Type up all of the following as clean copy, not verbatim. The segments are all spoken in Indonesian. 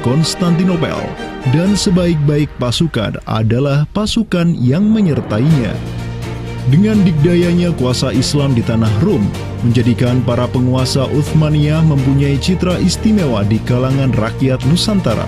Konstantinopel, dan sebaik-baik pasukan adalah pasukan yang menyertainya. Dengan dikdayanya kuasa Islam di tanah Rum, menjadikan para penguasa Utsmaniyah mempunyai citra istimewa di kalangan rakyat Nusantara.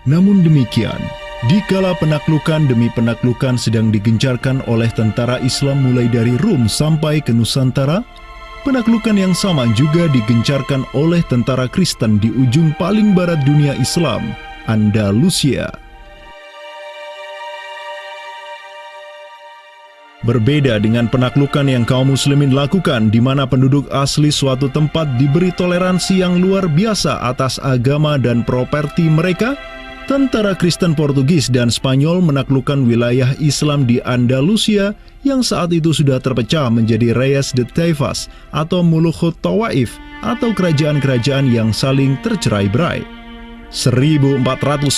Namun demikian, dikala penaklukan demi penaklukan sedang digencarkan oleh tentara Islam mulai dari Rum sampai ke Nusantara, penaklukan yang sama juga digencarkan oleh tentara Kristen di ujung paling barat dunia Islam, Andalusia. Berbeda dengan penaklukan yang kaum muslimin lakukan, di mana penduduk asli suatu tempat diberi toleransi yang luar biasa atas agama dan properti mereka, tentara Kristen Portugis dan Spanyol menaklukkan wilayah Islam di Andalusia yang saat itu sudah terpecah menjadi Reyes de Taifas atau Mulukhut Tawaif atau kerajaan-kerajaan yang saling tercerai-berai. 1492,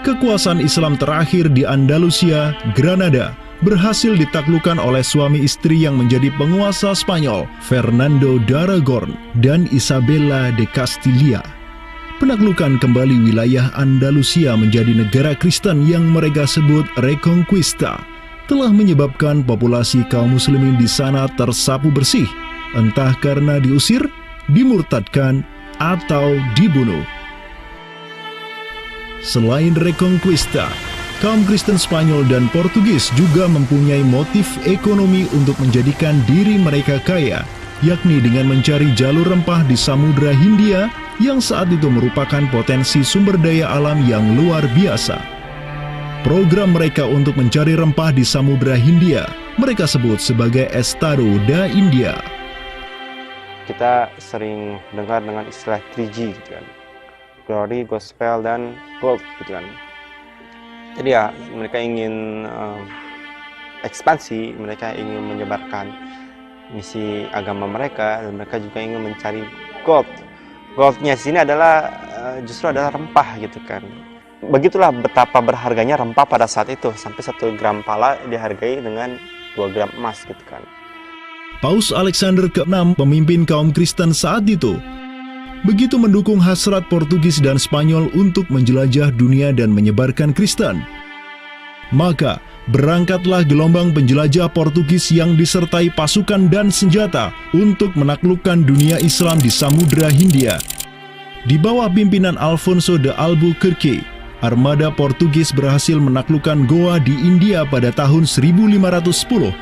kekuasaan Islam terakhir di Andalusia, Granada, berhasil ditaklukkan oleh suami istri yang menjadi penguasa Spanyol, Fernando d'Aragon dan Isabella de Castilla. Penaklukan kembali wilayah Andalusia menjadi negara Kristen yang mereka sebut Reconquista telah menyebabkan populasi kaum muslimin di sana tersapu bersih, entah karena diusir, dimurtadkan, atau dibunuh. Selain Reconquista, kaum Kristen Spanyol dan Portugis juga mempunyai motif ekonomi untuk menjadikan diri mereka kaya, yakni dengan mencari jalur rempah di Samudra Hindia yang saat itu merupakan potensi sumber daya alam yang luar biasa. Program mereka untuk mencari rempah di Samudra Hindia mereka sebut sebagai Estado da India. Kita sering dengar dengan istilah 3G gitu kan. Glory, Gospel, dan Gold gitu kan. Jadi ya mereka ingin ekspansi, mereka ingin menyebarkan misi agama mereka, dan mereka juga ingin mencari gold. Goldnya di sini adalah justru adalah rempah gitu kan. Begitulah betapa berharganya rempah pada saat itu, sampai 1 gram pala dihargai dengan 2 gram emas gitu kan. Paus Alexander ke-6, pemimpin kaum Kristen saat itu, begitu mendukung hasrat Portugis dan Spanyol untuk menjelajah dunia dan menyebarkan Kristen. Maka berangkatlah gelombang penjelajah Portugis yang disertai pasukan dan senjata untuk menaklukkan dunia Islam di Samudra Hindia. Di bawah pimpinan Alfonso de Albuquerque, armada Portugis berhasil menaklukkan Goa di India pada tahun 1510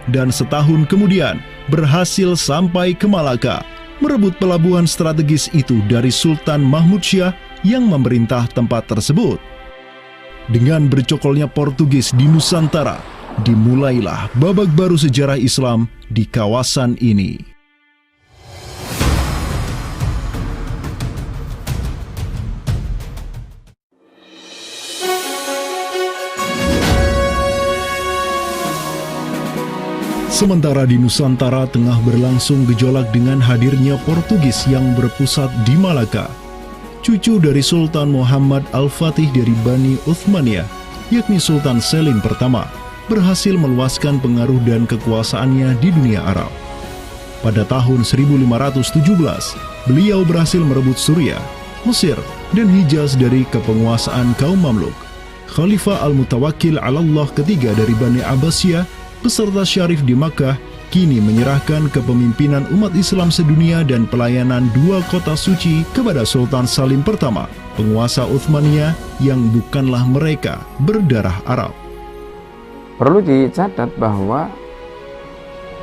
dan setahun kemudian berhasil sampai ke Malaka, merebut pelabuhan strategis itu dari Sultan Mahmud Syah yang memerintah tempat tersebut. Dengan bercokolnya Portugis di Nusantara, dimulailah babak baru sejarah Islam di kawasan ini. Sementara di Nusantara tengah berlangsung gejolak dengan hadirnya Portugis yang berpusat di Malaka. Cucu dari Sultan Muhammad Al-Fatih dari Bani Uthmaniyah, yakni Sultan Selim pertama, berhasil meluaskan pengaruh dan kekuasaannya di dunia Arab. Pada tahun 1517, beliau berhasil merebut Suriah, Mesir, dan Hijaz dari kepenguasaan kaum Mamluk. Khalifah Al-Mutawakkil 'alallah ketiga dari Bani Abbasiyah beserta Syarif di Makkah kini menyerahkan kepemimpinan umat Islam sedunia dan pelayanan 2 kota suci kepada Sultan Salim pertama, penguasa Utsmaniyah yang bukanlah mereka berdarah Arab. Perlu dicatat bahwa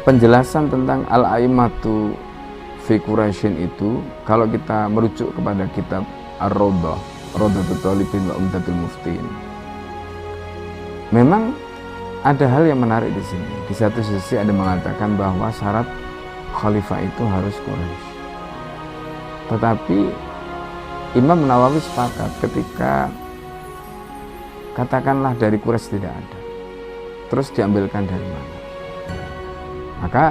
penjelasan tentang Al-A'immatu fi Quraisyin itu, kalau kita merujuk kepada kitab Ar-Rawdah, Rawdatul Talibin wa Umdatul Muftin, memang ada hal yang menarik di sini. Di satu sisi ada mengatakan bahwa syarat khalifah itu harus Quraisy. Tetapi Imam Nawawi sepakat ketika katakanlah dari Quraisy tidak ada, terus diambilkan dari mana? Maka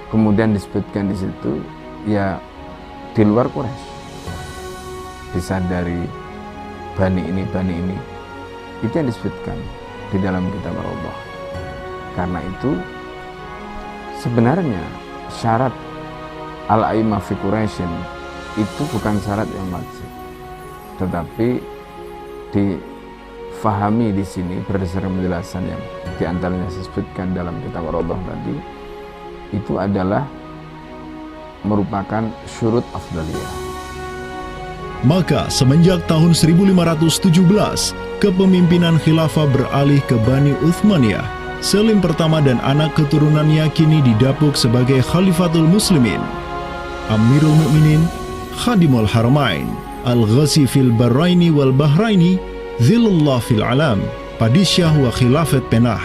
kemudian disebutkan di situ ya di luar Quraisy, bisa dari bani ini, Itu yang disebutkan di dalam kitab Allah. Karena itu sebenarnya syarat al-a'immah fi Quraisyin itu bukan syarat yang wajib, tetapi difahami di sini berdasarkan penjelasan yang diantaranya disebutkan dalam kitab Allah tadi, itu adalah merupakan syurut afdaliyah. Maka semenjak tahun 1517, kepemimpinan khilafah beralih ke Bani Uthmaniyah. Selim pertama dan anak keturunannya kini didapuk sebagai Khalifatul Muslimin. Amirul Mukminin, Khadimul Haramain, Al-Ghazi fil Bahraini wal Bahraini, Zilullah fil Alam, Padisyah wa Khilafat Penah.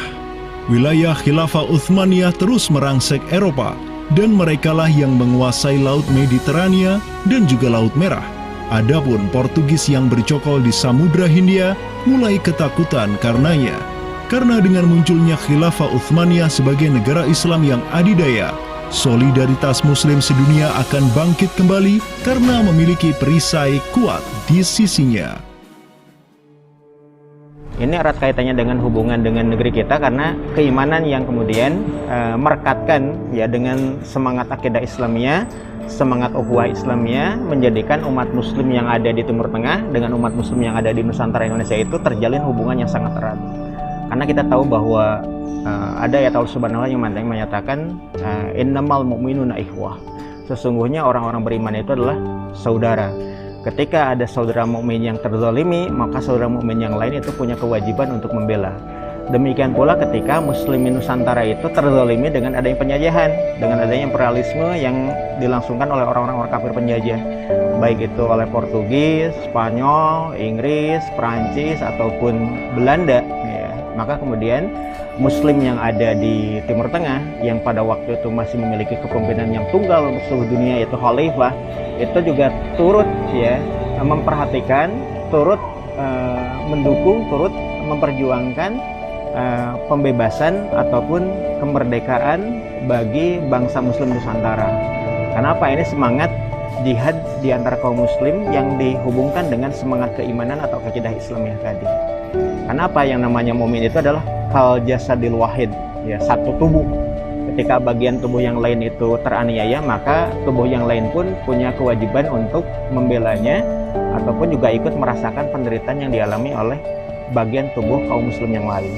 Wilayah Khilafah Uthmaniyah terus merangsek Eropa, dan merekalah yang menguasai Laut Mediterania dan juga Laut Merah. Adapun Portugis yang bercokol di Samudra Hindia mulai ketakutan karenanya. Karena dengan munculnya Khilafah Uthmaniyah sebagai negara Islam yang adidaya, solidaritas Muslim sedunia akan bangkit kembali karena memiliki perisai kuat di sisinya. Ini erat kaitannya dengan hubungan dengan negeri kita, karena keimanan yang kemudian merekatkan ya dengan semangat akidah Islamiyah, semangat ukhuwah Islamiyah, menjadikan umat Muslim yang ada di Timur Tengah dengan umat Muslim yang ada di Nusantara Indonesia itu terjalin hubungan yang sangat erat. Karena kita tahu bahwa ada ayat Allah Subhanahu wa Ta'ala yang menyatakan innamal mu'minuna ikhwah. Sesungguhnya orang-orang beriman itu adalah saudara. Ketika ada saudara mukmin yang terzalimi, maka saudara mukmin yang lain itu punya kewajiban untuk membela. Demikian pula ketika muslimin Nusantara itu terzalimi dengan adanya penjajahan, dengan adanya imperialisme yang dilangsungkan oleh orang-orang kafir penjajah, baik itu oleh Portugis, Spanyol, Inggris, Perancis ataupun Belanda. Maka kemudian Muslim yang ada di Timur Tengah yang pada waktu itu masih memiliki kepemimpinan yang tunggal untuk seluruh dunia, yaitu Khalifah, itu juga turut ya memperhatikan, turut mendukung, turut memperjuangkan pembebasan ataupun kemerdekaan bagi bangsa Muslim Nusantara. Kenapa? Ini semangat jihad di antara kaum Muslim yang dihubungkan dengan semangat keimanan atau akidah Islamiyah tadi. Kenapa? Yang namanya mukmin itu adalah kal jasadil wahid, ya, satu tubuh. Ketika bagian tubuh yang lain itu teraniaya, maka tubuh yang lain pun punya kewajiban untuk membelanya ataupun juga ikut merasakan penderitaan yang dialami oleh bagian tubuh kaum muslim yang lain.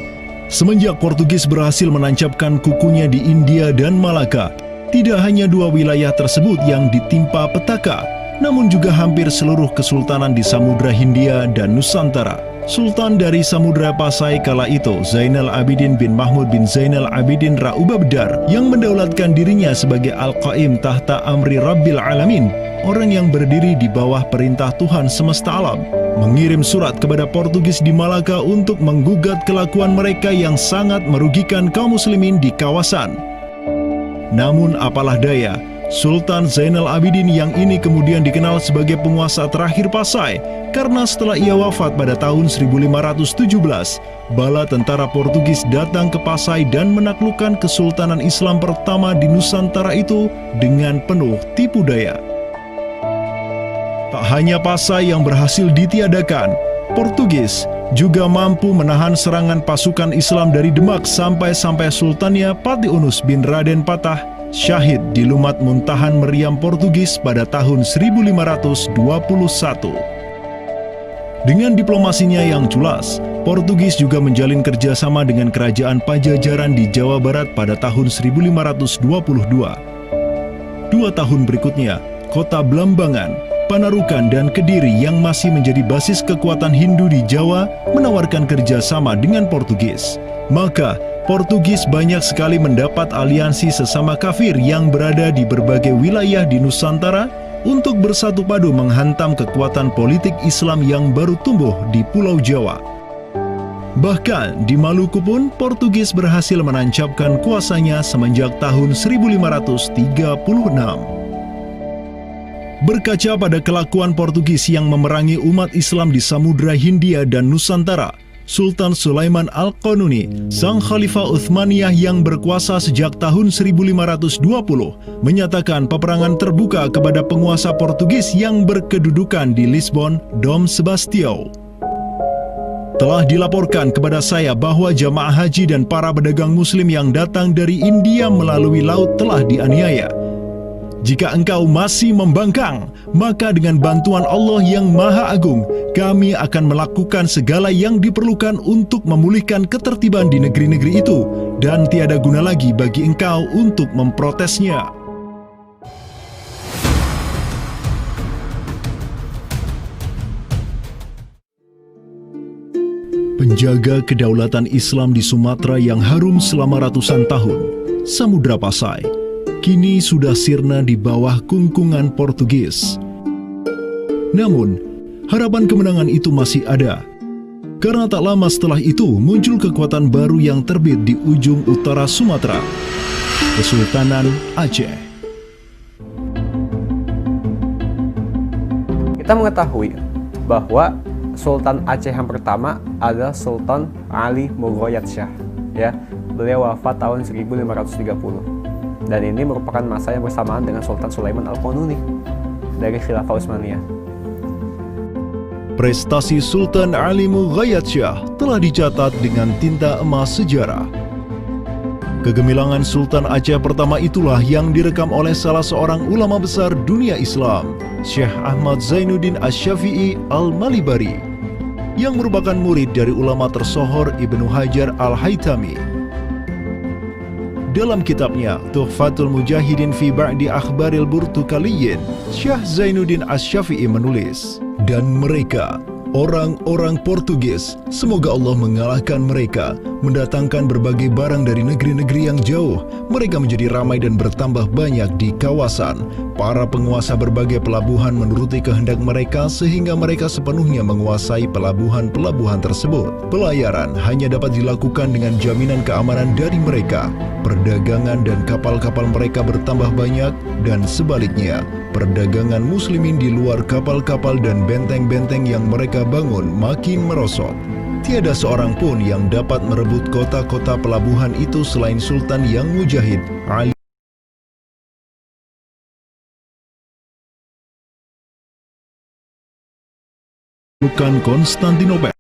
Semenjak Portugis berhasil menancapkan kukunya di India dan Malaka, tidak hanya dua wilayah tersebut yang ditimpa petaka, namun juga hampir seluruh kesultanan di Samudra Hindia dan Nusantara. Sultan dari Samudra Pasai kala itu, Zainal Abidin bin Mahmud bin Zainal Abidin Ra'ubabdar, yang mendaulatkan dirinya sebagai Al-Qaim tahta Amri Rabbil Alamin, orang yang berdiri di bawah perintah Tuhan semesta alam, mengirim surat kepada Portugis di Malaka untuk menggugat kelakuan mereka yang sangat merugikan kaum muslimin di kawasan. Namun apalah daya, Sultan Zainal Abidin yang ini kemudian dikenal sebagai penguasa terakhir Pasai, karena setelah ia wafat pada tahun 1517, bala tentara Portugis datang ke Pasai dan menaklukkan Kesultanan Islam pertama di Nusantara itu dengan penuh tipu daya. Tak hanya Pasai yang berhasil ditiadakan, Portugis juga mampu menahan serangan pasukan Islam dari Demak sampai Sultannya Patiunus bin Raden Patah syahid di Lumat Muntahan Meriam Portugis pada tahun 1521. Dengan diplomasinya yang culas, Portugis juga menjalin kerjasama dengan kerajaan Pajajaran di Jawa Barat pada tahun 1522. 2 tahun berikutnya, kota Blambangan, Panarukan, dan Kediri yang masih menjadi basis kekuatan Hindu di Jawa menawarkan kerjasama dengan Portugis. Maka, Portugis banyak sekali mendapat aliansi sesama kafir yang berada di berbagai wilayah di Nusantara untuk bersatu padu menghantam kekuatan politik Islam yang baru tumbuh di Pulau Jawa. Bahkan di Maluku pun Portugis berhasil menancapkan kuasanya semenjak tahun 1536. Berkaca pada kelakuan Portugis yang memerangi umat Islam di Samudra Hindia dan Nusantara, Sultan Sulaiman Al-Qanuni, sang Khalifah Uthmaniyah yang berkuasa sejak tahun 1520, menyatakan peperangan terbuka kepada penguasa Portugis yang berkedudukan di Lisbon, Dom Sebastião. Telah dilaporkan kepada saya bahwa jamaah haji dan para pedagang muslim yang datang dari India melalui laut telah dianiaya. Jika engkau masih membangkang, maka dengan bantuan Allah yang Maha Agung, kami akan melakukan segala yang diperlukan untuk memulihkan ketertiban di negeri-negeri itu, dan tiada guna lagi bagi engkau untuk memprotesnya. Penjaga kedaulatan Islam di Sumatera yang harum selama ratusan tahun, Samudra Pasai, kini sudah sirna di bawah kungkungan Portugis. Namun, harapan kemenangan itu masih ada. Karena tak lama setelah itu muncul kekuatan baru yang terbit di ujung utara Sumatera, Kesultanan Aceh. Kita mengetahui bahwa Sultan Aceh yang pertama adalah Sultan Ali Moghoyat Shah. Ya, beliau wafat tahun 1530. Dan ini merupakan masa yang bersamaan dengan Sultan Sulaiman Al-Qanuni dari Khilafah Utsmaniyah. Prestasi Sultan Ali Moghoyat Shah telah dicatat dengan tinta emas sejarah. Kegemilangan Sultan Aceh pertama itulah yang direkam oleh salah seorang ulama besar dunia Islam, Syekh Ahmad Zainuddin Asy-Syafi'i Al-Malibari, yang merupakan murid dari ulama tersohor Ibnu Hajar Al-Haytami. Dalam kitabnya Tuhfatul Mujahidin fi Ba'di Akhbaril Burtukaliyin, Syekh Zainuddin Asy-Syafi'i menulis, dan mereka, orang-orang Portugis, semoga Allah mengalahkan mereka, mendatangkan berbagai barang dari negeri-negeri yang jauh. Mereka menjadi ramai dan bertambah banyak di kawasan. Para penguasa berbagai pelabuhan menuruti kehendak mereka sehingga mereka sepenuhnya menguasai pelabuhan-pelabuhan tersebut. Pelayaran hanya dapat dilakukan dengan jaminan keamanan dari mereka. Perdagangan dan kapal-kapal mereka bertambah banyak, dan sebaliknya, perdagangan muslimin di luar kapal-kapal dan benteng-benteng yang mereka bangun makin merosot. Tiada seorang pun yang dapat merebut kota-kota pelabuhan itu selain Sultan yang mujahid, Ali bukan Konstantinopel.